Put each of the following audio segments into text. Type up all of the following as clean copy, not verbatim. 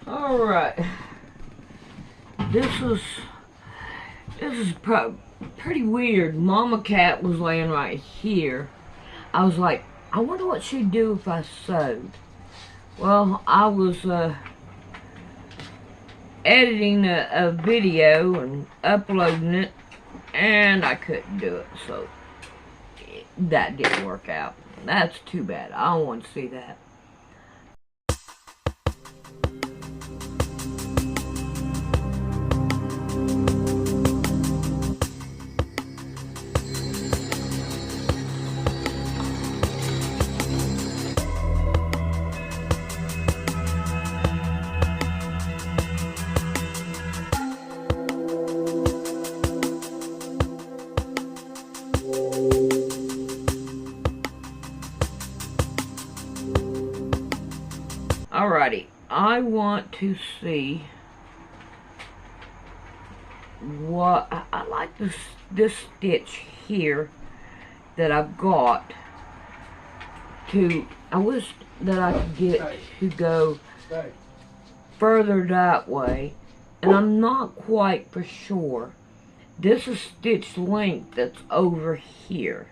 Alright. This is pretty weird. Mama Cat was laying right here. I was like, I wonder what she'd do if I sewed. Well, I was editing a video and uploading it, and I couldn't do it, so that didn't work out. That's too bad. I don't want to see that. Alrighty, I want to see what I like this stitch here that I've got to. I wish that I could get to go further that way, and I'm not quite for sure. This is stitch length that's over here.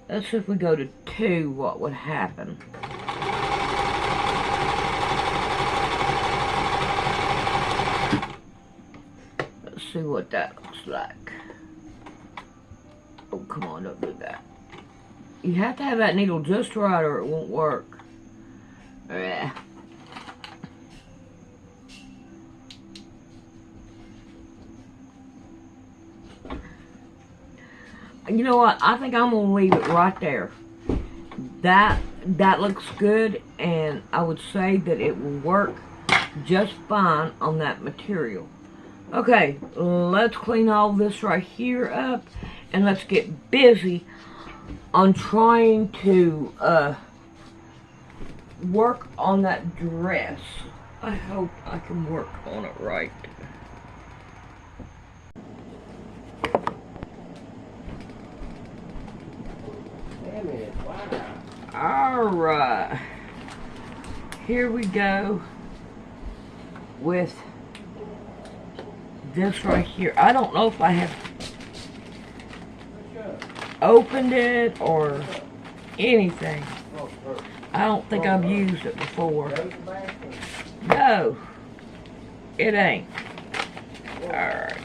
Let's see if we go to 2, what would happen. See what that looks like. Oh, come on, don't do that. You have to have that needle just right or it won't work. Yeah. You know what? I think I'm gonna leave it right there. That looks good, and I would say that it will work just fine on that material. Okay, let's clean all this right here up, and let's get busy on trying to work on that dress. I hope I can work on it right. Alright, here we go with this right here. I don't know if I have opened it or anything. I don't think I've used it before. No, it ain't. Alright,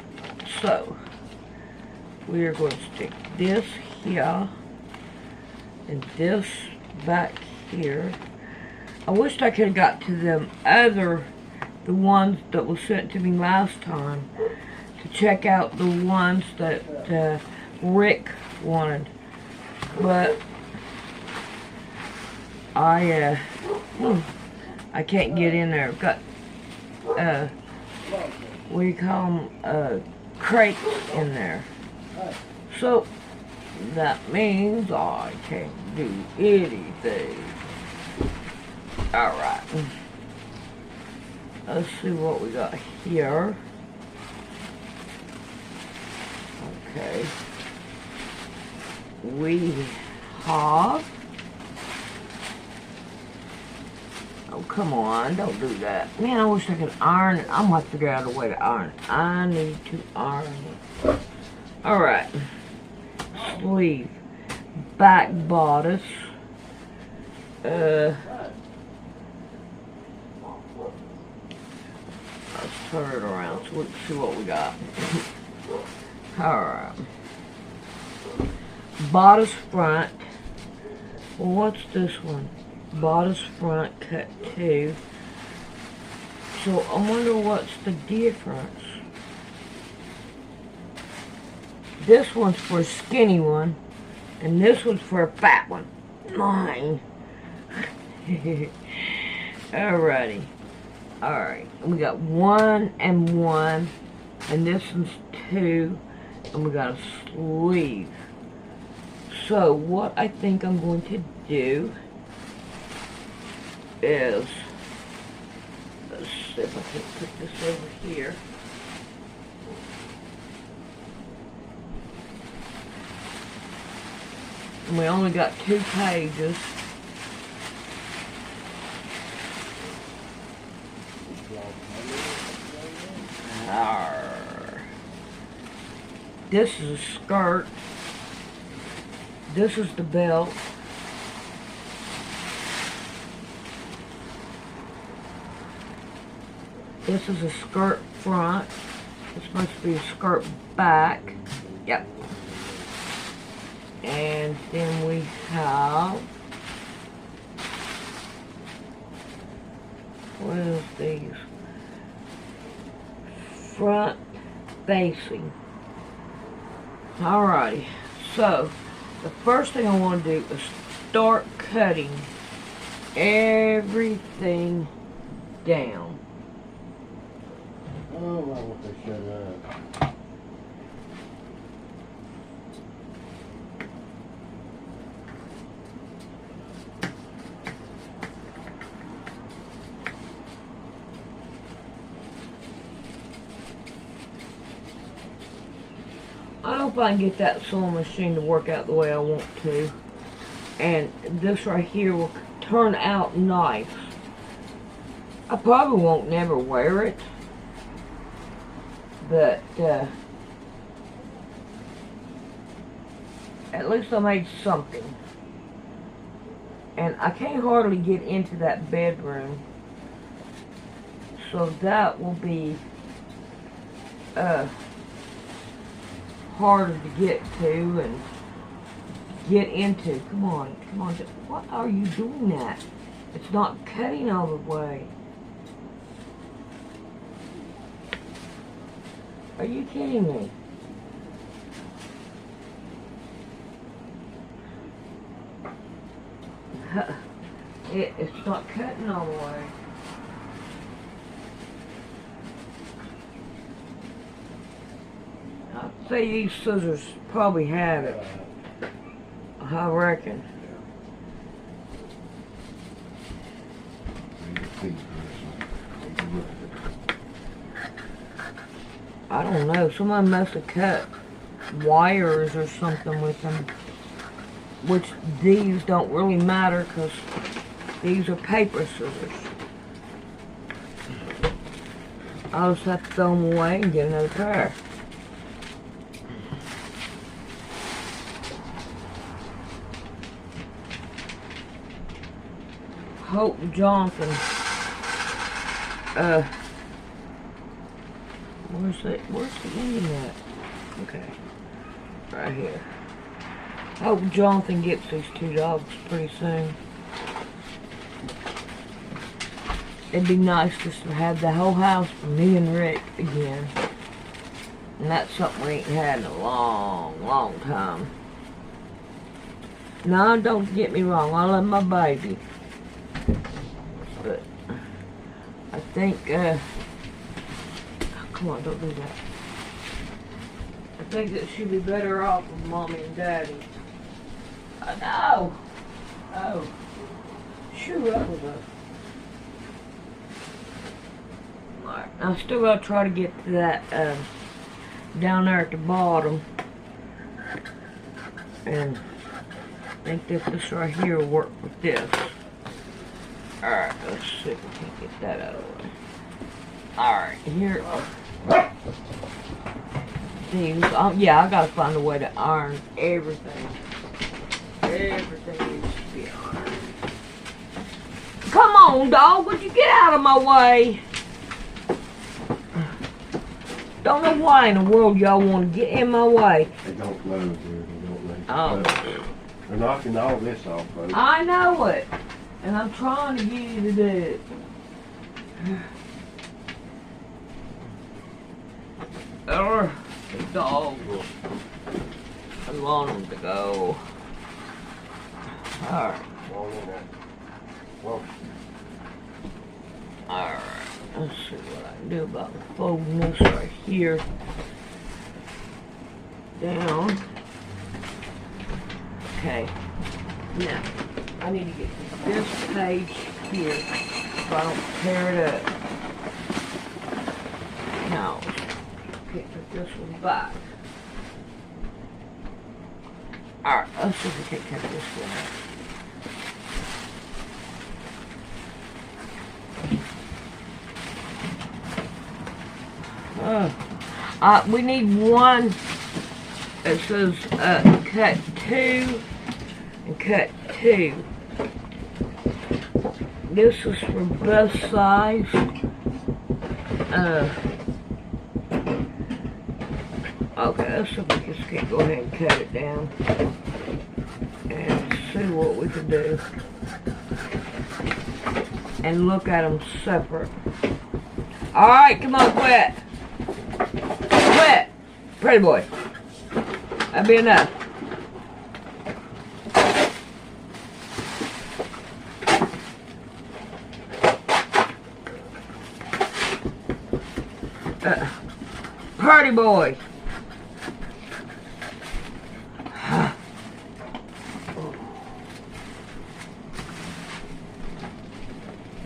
so we are going to stick this here and this back here. I wished I could have got to the ones that was sent to me last time to check out the ones that Rick wanted, but I can't get in there. I've got what do you call them, crates in there, so that means I can't do anything. Alright, let's see what we got here. Okay, we have, oh come on, don't do that. Man, I wish I could iron it. I'm gonna figure out a way to iron it. I need to iron it. Alright, sleeve, back bodice, let's turn it around so we can see what we got. Alright, bodice front. Well, what's this one? Bodice front, cut 2. So I wonder what's the difference. This one's for a skinny one, and this one's for a fat one. Mine. Alrighty. Alright. We got 1 and 1, and this one's 2, and we got a sleeve. So what I think I'm going to do is, let's see if I can put this over here. And we only got 2 pages. This is a skirt. This is the belt. This is a skirt front. It's supposed to be a skirt back. Yep. And then we have, what is these? Front facing. Alrighty. So, the first thing I want to do is start cutting everything down. Oh, I want to shut up. I hope I can get that sewing machine to work out the way I want to. And this right here will turn out nice. I probably won't never wear it. But, at least I made something. And I can't hardly get into that bedroom. So that will be, harder to get to and get into. Come on, come on. What are you doing that? It's not cutting all the way. Are you kidding me? It's not cutting all the way. I'd say these scissors probably have it. I reckon. I don't know. Someone must have cut wires or something with them. Which these don't really matter because these are paper scissors. I'll just have to throw them away and get another pair. Hope Johnson. Where's the ending at? Okay. Right here. Hope Jonathan gets these two dogs pretty soon. It'd be nice just to have the whole house for me and Rick again. And that's something we ain't had in a long, long time. Now, don't get me wrong, I love my baby. But I think, oh, come on, don't do that. I think that she'd be better off with Mommy and Daddy. No! Oh. Shoot up with her. Alright, I still gotta try to get to that, down there at the bottom. And I think that this right here will work with this. Alright, let's see if we can get that out of the way. Alright, here are these. Yeah, I gotta find a way to iron everything. Everything needs to be ironed. Come on, dog, would you get out of my way? Don't know why in the world y'all want to get in my way. They don't close here. They don't let you Oh. close. They're knocking all this off, folks. I know it. And I'm trying to get you to do it. The dog. I want him to go. Alright. Alright. Let's see what I can do about folding this right here down. Okay. Now, I need to get to this page here so I don't tear it up. Now, put this one back. Alright, let's see if we can cut this one out. We need one that says cut 2 and cut 2. This is for both sides. Okay, let's see if we can go ahead and cut it down and see what we can do. And look at them separate. Alright, come on, quit. Quit. Pretty boy. That'd be enough. Pretty boy.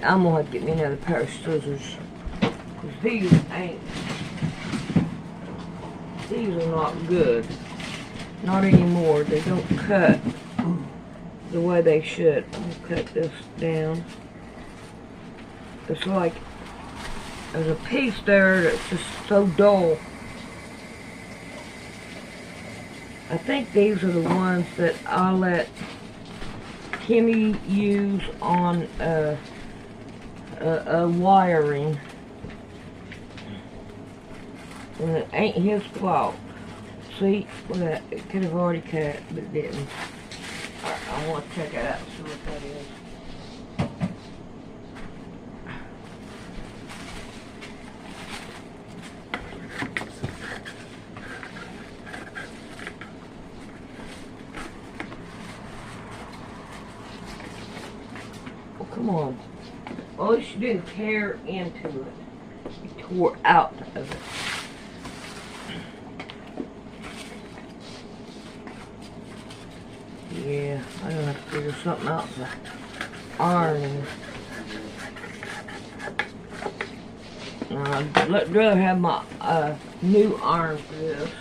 I'm gonna have to get me another pair of scissors. Cause these are not good. Not anymore. They don't cut the way they should. I'm gonna cut this down. It's like there's a piece there that's just so dull. I think these are the ones that I let Kimmy use on wiring. And it ain't his fault. See, look at that. It could have already cut, but it didn't. Alright, I want to check it out and see what that is. Oh, come on. Well, at least you didn't tear into it. You tore out of it. Yeah, I'm gonna have to figure something out for ironing. I'd rather have my new iron for this.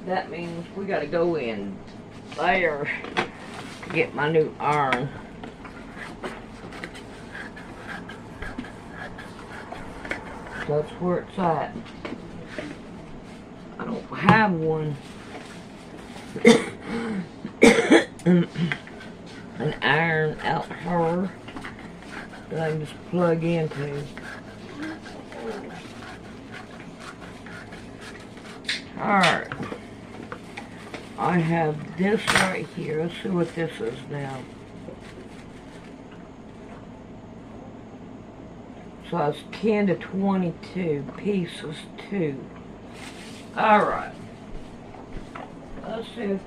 That means we gotta go in there to get my new iron. That's where it's at. I don't have one. An iron out her that I can just plug into. Alright. I have this right here. Let's see what this is now. So it's 10 to 22 pieces too. Alright. Let's see if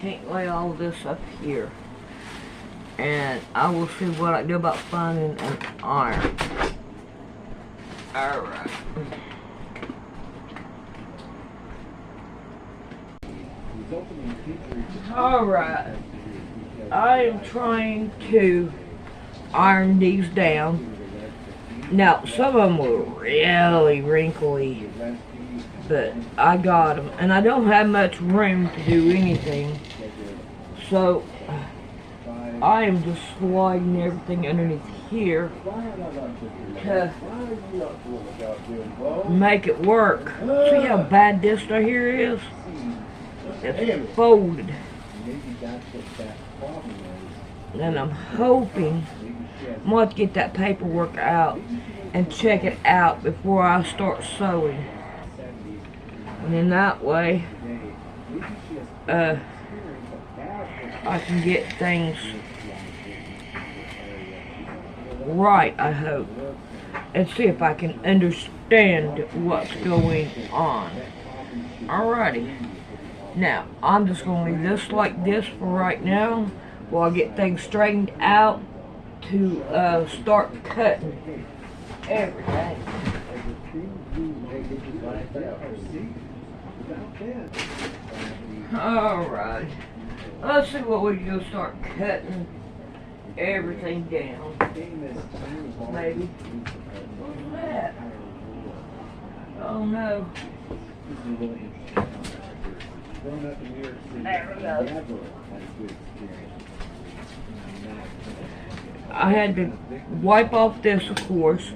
can't lay all this up here. And I will see what I do about finding an iron. Alright. Alright. I am trying to iron these down. Now, some of them were really wrinkly, but I got them. And I don't have much room to do anything. So, I am just sliding everything underneath here to make it work. See how bad this right here is? It's folded. And I'm hoping I'm going to have to get that paperwork out and check it out before I start sewing. And in that way, I can get things right, I hope. And see if I can understand what's going on. Alrighty. Now, I'm just going to leave this like this for right now while I get things straightened out to start cutting everything. Alright. Let's see what we can do. Start cutting everything down. Maybe. What's that? Oh no. There we go. I had to wipe off this, of course.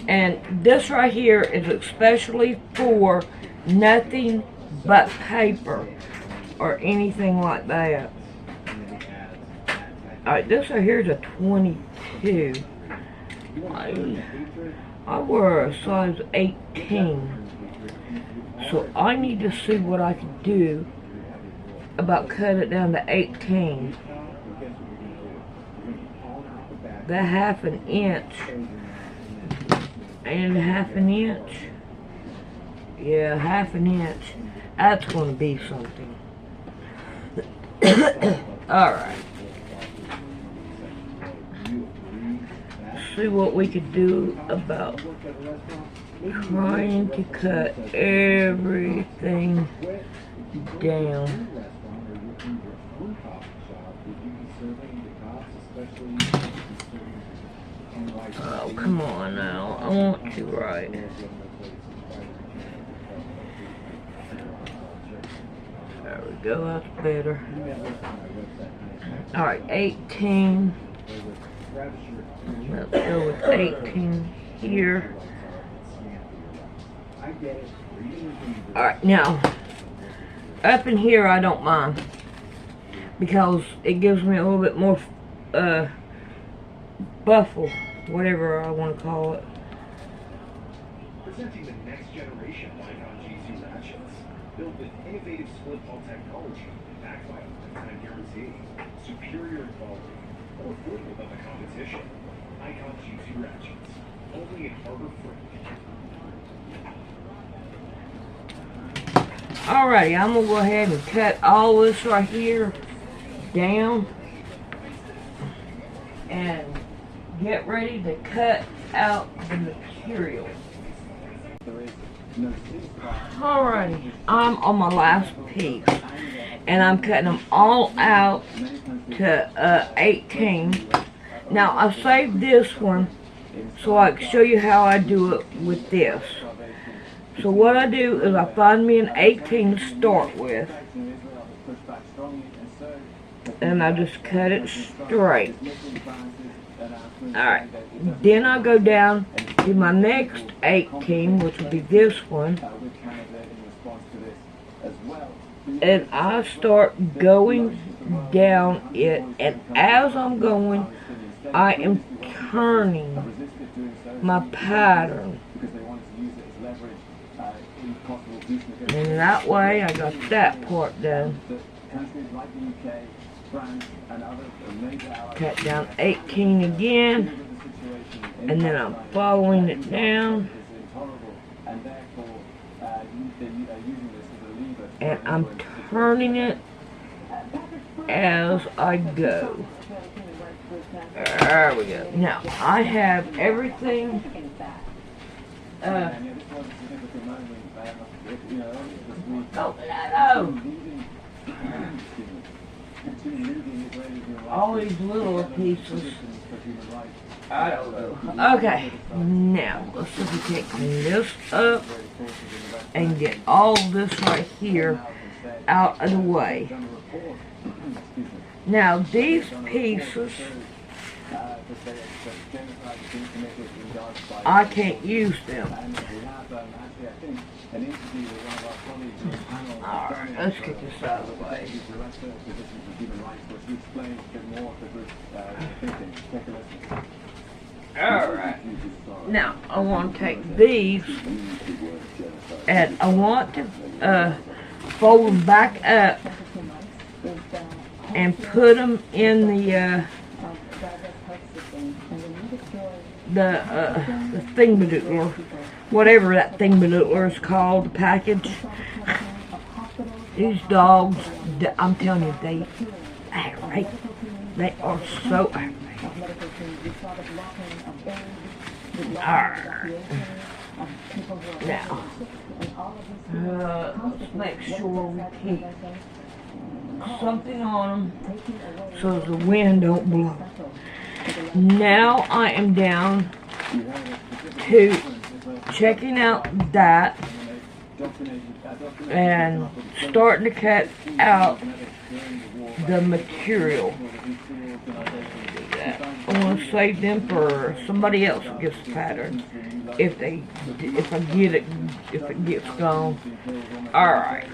And this right here is especially for nothing but paper or anything like that. Alright, this right here is a 22. I wear a size 18. So I need to see what I can do about cut it down to 18. That half an inch and half an inch. Yeah, half an inch. That's gonna be something. Alright. See what we could do about trying to cut everything down. Oh, come on now. I want you right. There we go. That's better. Alright, 18. Let's go with 18 here. Alright, now, up in here I don't mind, because it gives me a little bit more buffle, whatever I want to call it. Presenting the next generation Icon G2 ratchets, built with innovative split ball technology, backed by a lifetime guarantee, superior quality, more affordable than the competition. Icon G2 ratchets, only in Harbor Freight. Alrighty, I'm gonna go ahead and cut all this right here down and get ready to cut out the material. Alrighty, I'm on my last piece and I'm cutting them all out to 18. Now I saved this one so I can show you how I do it with this. So what I do is I find me an 18 to start with, and I just cut it straight. Alright, then I go down to my next 18, which will be this one, and I start going down it, and as I'm going, I am turning my pattern. And that way I got that part done. Cut down 18 again, and then I'm following it down, and I'm turning it as I go. There we go. Now I have everything all these little pieces. I don't know. Okay, now let's see if we can clean this up and get all this right here out of the way. Now these pieces, I can't use them. Alright, let's get this out of the way. Alright, now I want to take these and I want to fold them back up and put them in the thingamadoodler, whatever that thingamadoodler is called, the package. These dogs, I'm telling you, they aggravate. They are so aggravating. Alright. Now, let's make sure we keep something on them so the wind don't blow. Now I am down to checking out that and starting to cut out the material. that. I want to save them for somebody else that gets the pattern. If it gets gone. Alright.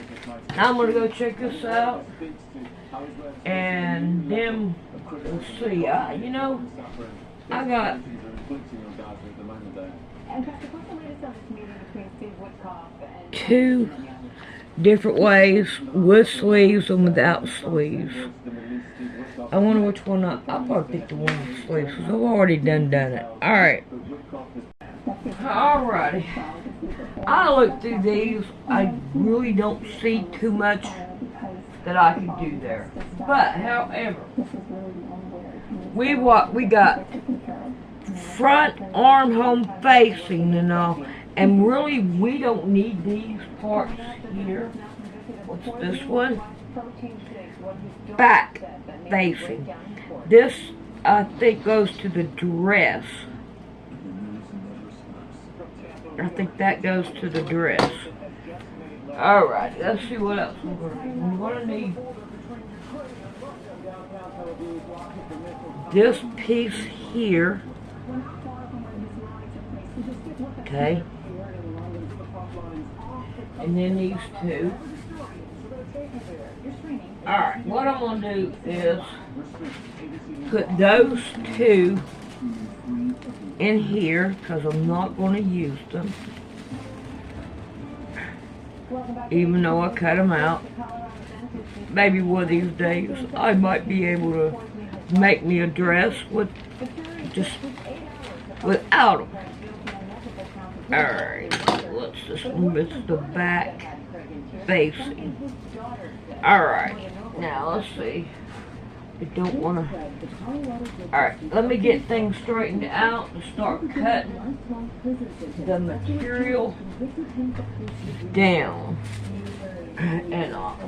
Now I'm going to go check this out. And then, we'll see. You know, I got two different ways, with sleeves and without sleeves. I wonder which one I'll probably pick the one with sleeves, because I've already done it. Alright. Alrighty. I look through these. I really don't see too much that I can do there. But, however, we got front arm home facing and all. And really, we don't need these parts here. What's this one? Back facing. This, I think, goes to the dress. I think that goes to the dress. Alright, let's see what else we're going to need. This piece here. Okay. And then these two. Alright, what I'm going to do is put those two in here, because I'm not going to use them. Even though I cut them out. Maybe one of these days I might be able to make me a dress with just without them. Alright, what's this one? It's the back facing. Alright, now let's see. I don't want to. Alright, let me get things straightened out and start cutting the material down and off.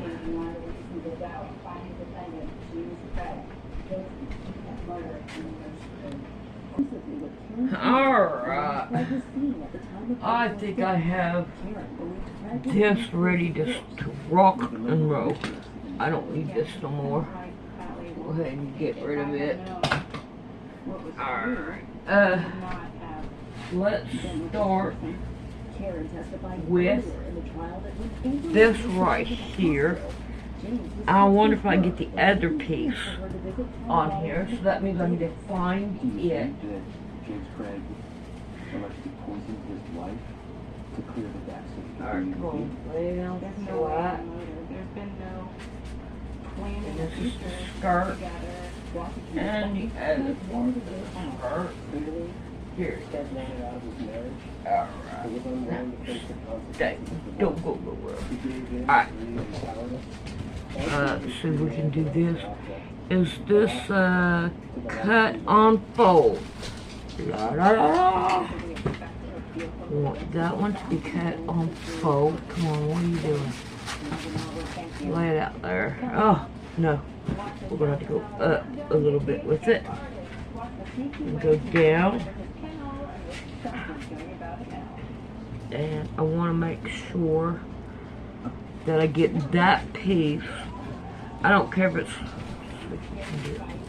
Alright, I think I have this ready to rock and roll. I don't need this no more. Go ahead and get rid of it. Alright, let's start with this right here. I wonder if I can get the other piece on here, so that means I need to find it. Alright, cool. Lay it down flat. And this is the skirt. And the other part of the skirt. Here it is. Alright. Don't go nowhere. Alright. So we can do this. Is this cut on fold? La, la, la, la. I want that one to be cut on fold. Come on, what are you doing? Lay it out there. Oh, no. We're going to have to go up a little bit with it. And go down. And I want to make sure that I get that piece. I don't care if it's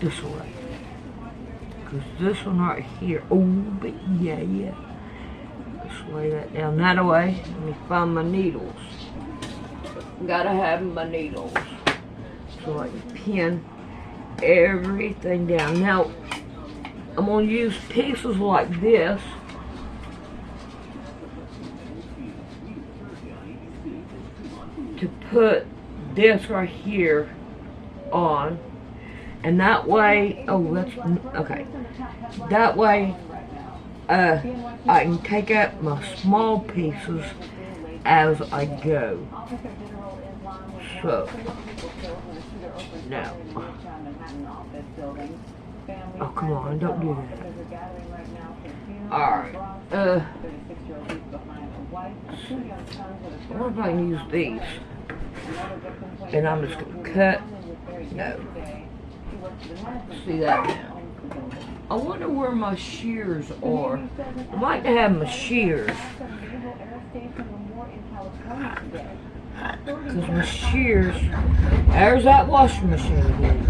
this way. Because this one right here. Oh, but yeah. Let's lay that down that way. Let me find my needles. Gotta have my needles. So I can pin everything down. Now, I'm going to use pieces like this to put this right here on. And that way, oh, that's, okay. That way, I can take out my small pieces as I go. So, now, oh, come on, don't do that. Alright, what if I can use these? And I'm just going to cut, no. See that now? I wonder where my shears are. I'd like to have my shears. Because my shears, there's that washing machine again.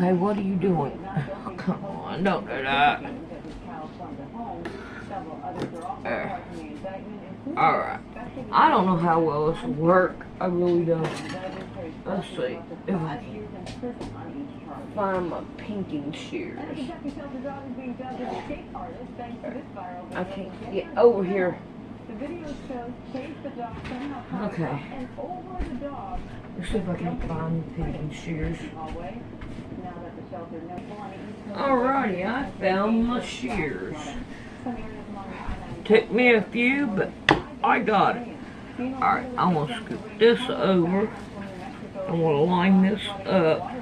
Okay, what are you doing? Oh, come on, don't do that. Alright. I don't know how well this will work. I really don't. Let's see if I can find my pinking shears. I can't get over here. Okay. Let's see if I can find the pinking shears. Alrighty, I found my shears. Took me a few, but I got it. Alright, I'm going to scoop this over. I'm going to line this up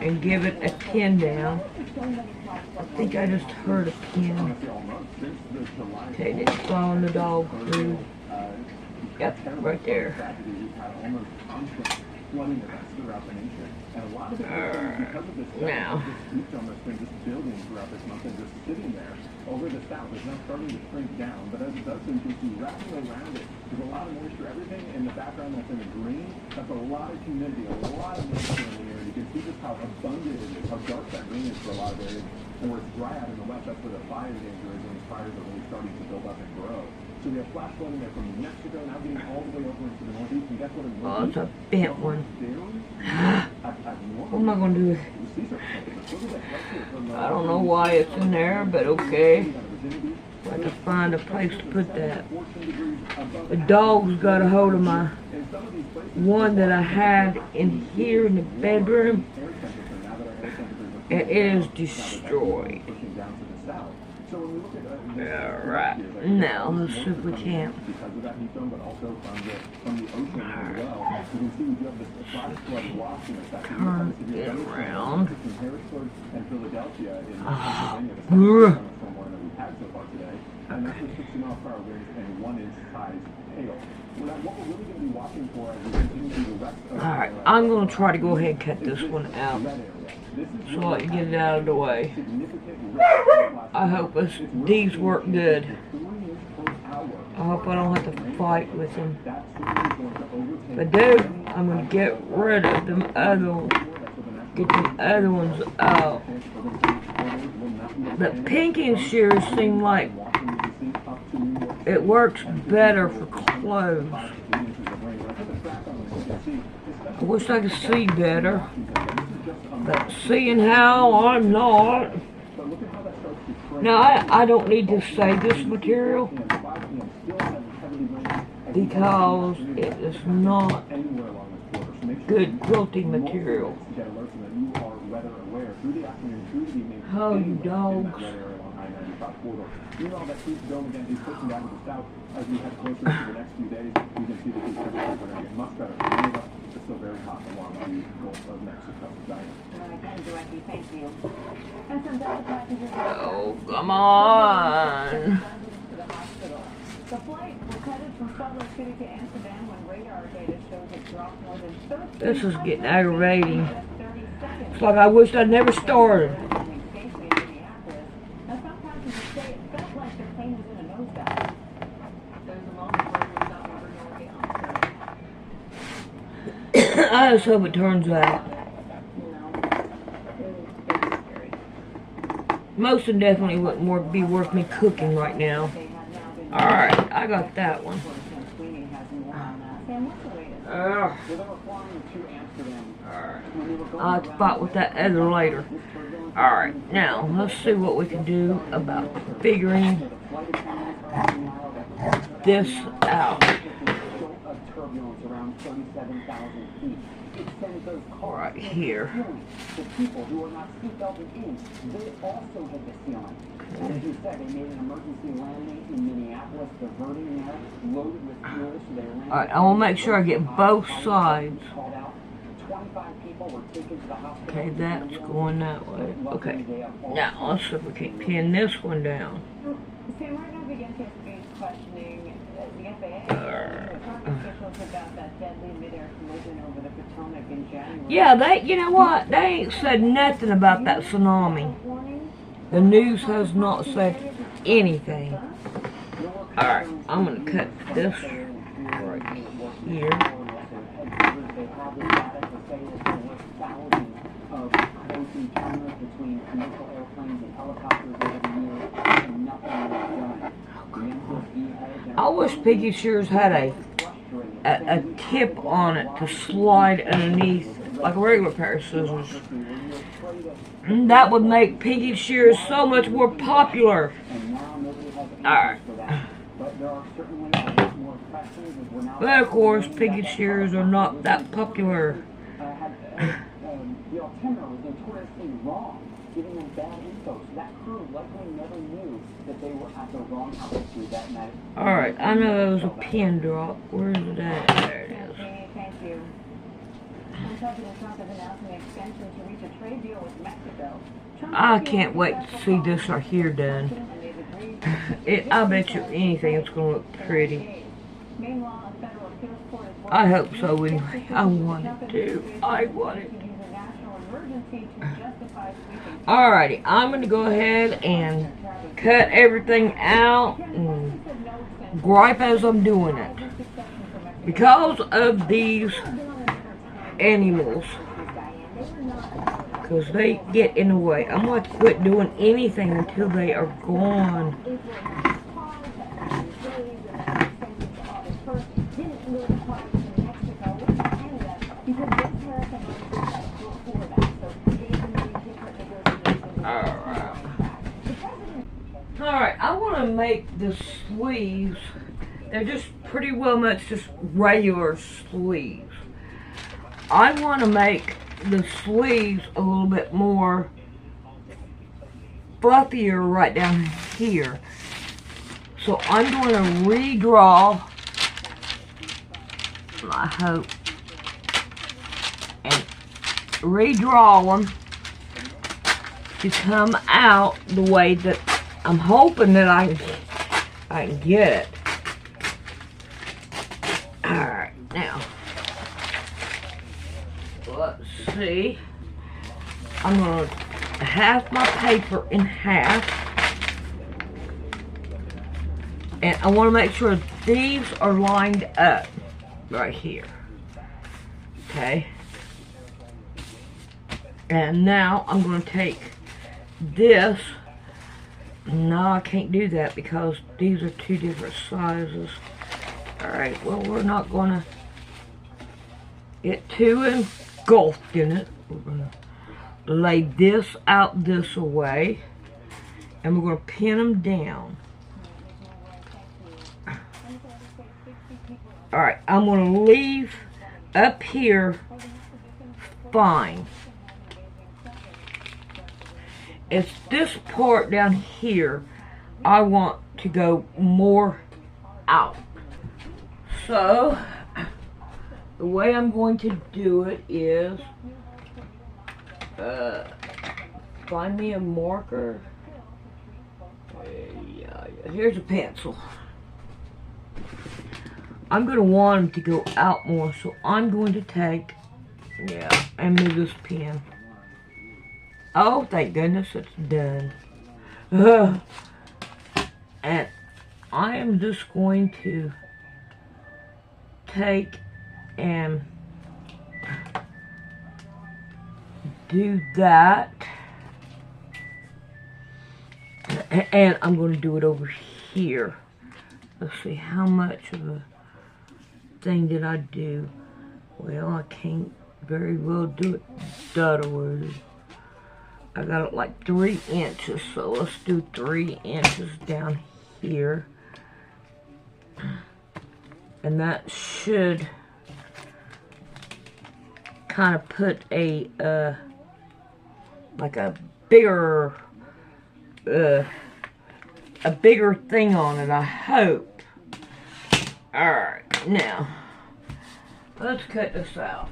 and give it a pin down. I think I just heard a pin. Okay, it's following the dog food. Yep, right there. Now. Over the south, it's not starting to shrink down, but as it does, so you can see wrapping around it, there's a lot of moisture. Everything in the background that's in the green, that's a lot of humidity, a lot of moisture in the air. You can see just how abundant it is, how dark that green is for a lot of areas. And where it's dry out in the west, that's where the fire danger is, when these fires are really starting to build up and grow. So we have flash flooding there from Mexico, now getting all the way over into the northeast. And guess what? Oh, it's a bent one. What am I going to do with it? I don't know why it's in there, but okay. I have to find a place to put that. The dog's got a hold of my one that I had in here in the bedroom, and it is destroyed. Alright, now let's see if we can. Turn it around. Alright, I'm going to try to go ahead and cut this one out so I can get it out of the way. I hope these work good. I hope I don't have to fight with them. If I do, I'm going to get rid of them other ones. Get them other ones out. The pinking shears seem like it works better for clothes. I wish I could see better, but seeing how, I'm not. Now, I don't need to save this material because it is not good quilting material. Oh, you dogs. Meanwhile, that keeps going again. He's pushing down to the south as we head closer to the next few days. You can see that these temperatures are going to get much better. It's still very hot along the Gulf of Mexico. Thank you. Oh, come on. The flight was headed from Salt Lake City to Amsterdam when radar data shows it dropped more than 30. This is getting aggravating. It's like I wish I'd never started. I just hope it turns out. Most of definitely wouldn't be worth me cooking right now. Alright, I got that one. Alright. I'll spot with that other later. Alright, now let's see what we can do about figuring this out. Right here. The people who are not seatbelted in, they also hit the ceiling. As you said, they made an emergency landing in Minneapolis, diverting there, loaded with fuel, so they landed. Alright, I will make sure I get both sides. 25 people were taken to the hospital. Okay, that's going that way. Okay. Now let's see if we can pin this one down. Sam, right now begin to be questioning the FAA. About that deadly mid-air collision over the Potomac in January. Yeah, you know what? They ain't said nothing about that tsunami. The news has not said anything. Alright, I'm going to cut this right here. I wish Piggy Shears had a tip on it to slide underneath like a regular pair of scissors. That would make Piggy Shears so much more popular. Alright. But of course, Piggy Shears are not that popular. The alternator was notoriously wrong, giving them bad info, so that crew likely never knew that they were at the wrong altitude that night. Alright, I know there was a pin drop. Where is it at? There it is. Thank you. President Trump is announcing an extension to reach a trade deal with Mexico. I can't wait to see this right here done. I bet you anything it's going to look pretty. I hope so anyway. I want it to. I want it. Alrighty, I'm going to go ahead and cut everything out and gripe as I'm doing it. Because of these animals. Because they get in the way. I'm going to quit doing anything until they are gone. Alright, I want to make the sleeves, they're just pretty well much just regular sleeves. I want to make the sleeves a little bit more fluffier right down here. So I'm going to redraw, I hope, and redraw them to come out the way that I'm hoping that I can get it. Alright, now, let's see. I'm going to half my paper in half. And I want to make sure these are lined up right here. Okay. And now I'm going to take this. No, I can't do that because these are two different sizes. Alright, well, we're not going to get too engulfed in it. We're going to lay this out this way. And we're going to pin them down. Alright, I'm going to leave up here fine. It's this part down here I want to go more out. So, the way I'm going to do it is find me a marker. Yeah, here's a pencil. I'm going to want them to go out more, so I'm going to take, and move this pen. Oh, thank goodness it's done. And I am just going to take and do that. And I'm going to do it over here. Let's see, how much of a thing did I do? Well, I can't very well do it that way. I got it like 3 inches, so let's do 3 inches down here. And that should kind of put a, like a bigger thing on it, I hope. Alright, now, let's cut this out.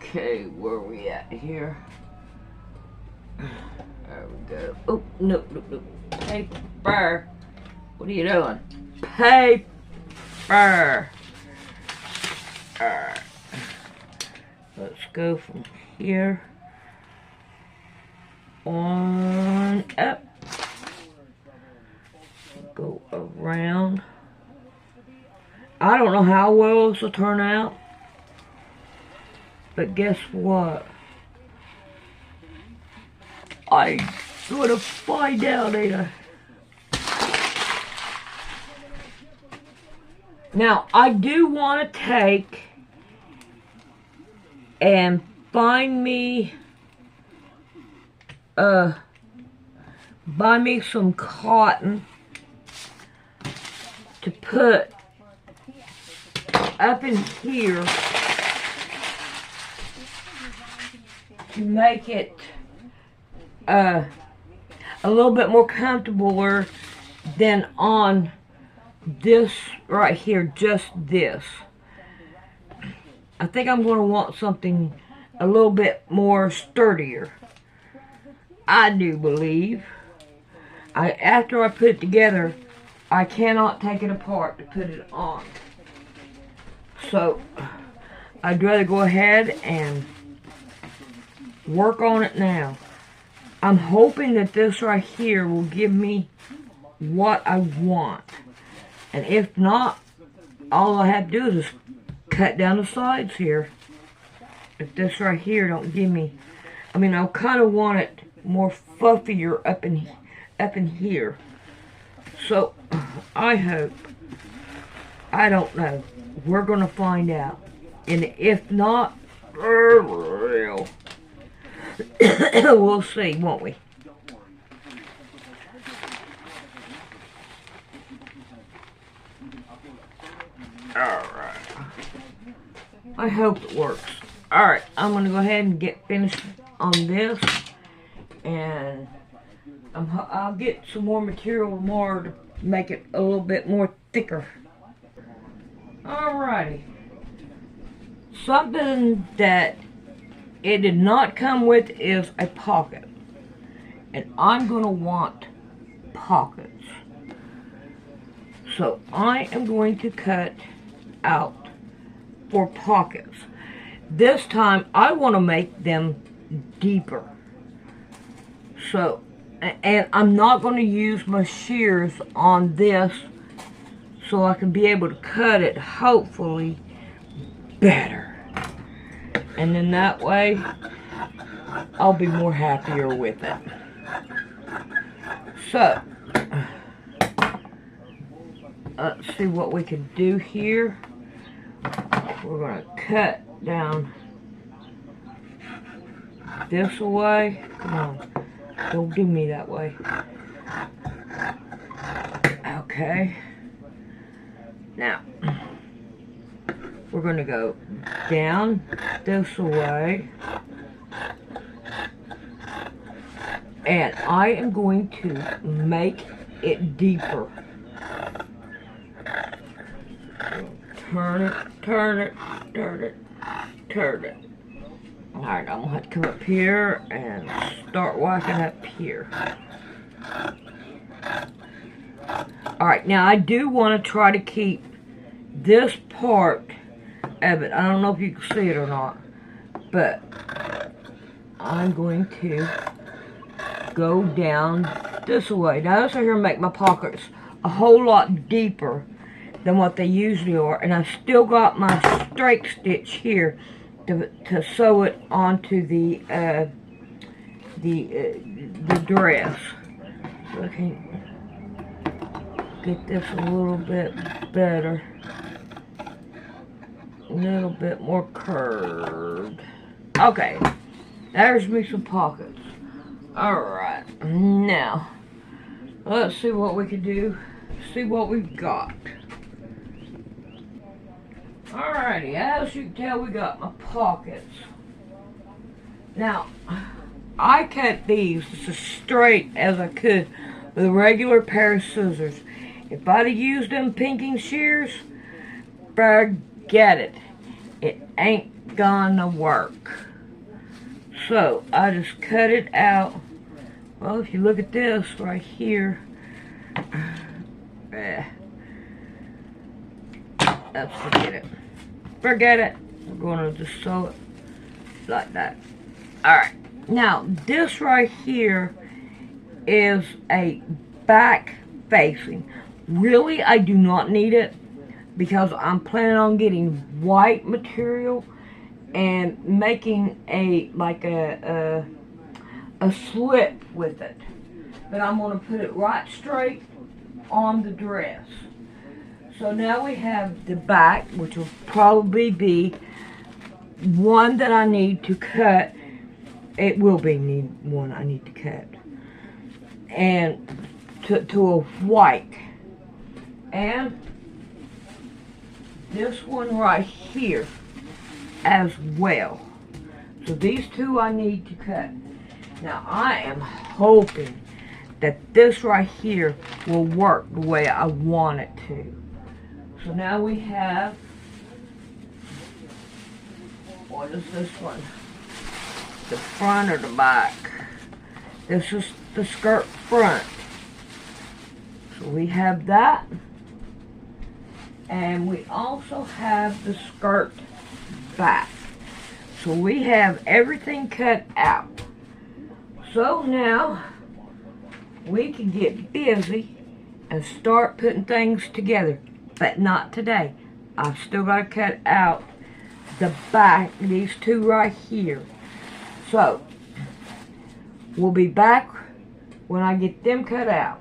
Okay, where are we at here? There we go. Oh, no. Paper. What are you doing? Paper. Alright. Let's go from here on up. Go around. I don't know how well this will turn out, but guess what? I'm gonna find out, ain't I? Now, I do want to take and find me, buy me some cotton to put up in here to make it a little bit more comfortable than on this right here, just this. I think I'm going to want something a little bit more sturdier. I do believe. After I put it together, I cannot take it apart to put it on. So, I'd rather go ahead and work on it now. I'm hoping that this right here will give me what I want. And if not, all I have to do is just cut down the sides here. If this right here don't give me, I mean, I kind of want it more fluffier up in here. So, I hope. I don't know. We're gonna find out. And if not, we'll see, won't we? Alright. I hope it works. Alright, I'm going to go ahead and get finished on this. And I'll get some more material tomorrow to make it a little bit more thicker. Alrighty. Something that it did not come with is a pocket. And I'm going to want pockets. So I am going to cut out for pockets. This time I want to make them deeper. So, and I'm not going to use my shears on this, so I can be able to cut it hopefully better. And then that way I'll be more happier with it. So let's see what we can do here. We're going to cut down this way. Come on. Don't do me that way. Okay. Now, we're going to go down this way. And I am going to make it deeper. Turn it, turn it, turn it, turn it. Alright, I'm going to have to come up here and start whacking up here. Alright, now I do want to try to keep this part of it. I don't know if you can see it or not, but I'm going to go down this way. Now this right here make my pockets a whole lot deeper than what they usually are, and I still got my straight stitch here to sew it onto the dress. So I can get this a little bit better, a little bit more curved. Okay, there's me some pockets. Alright, now let's see what we can do, see what we've got. Alrighty, as you can tell, we got my pockets. Now, I cut these as straight as I could with a regular pair of scissors. If I'd have used them pinking shears, forget it. It ain't gonna work. So, I just cut it out. Well, if you look at this right here, let's forget it. Forget it. We're going to just sew it like that. Alright. Now, this right here is a back facing. Really, I do not need it because I'm planning on getting white material and making a slip with it. But I'm going to put it right straight on the dress. So now we have the back, which will probably be one that I need to cut. It will be one I need to cut. And to a white. And this one right here as well. So these two I need to cut. Now I am hoping that this right here will work the way I want it to. So now we have, what is this one? The front or the back? This is the skirt front. So we have that. And we also have the skirt back. So we have everything cut out. So now we can get busy and start putting things together. But not today. I've still got to cut out the back, these two right here. So we'll be back when I get them cut out.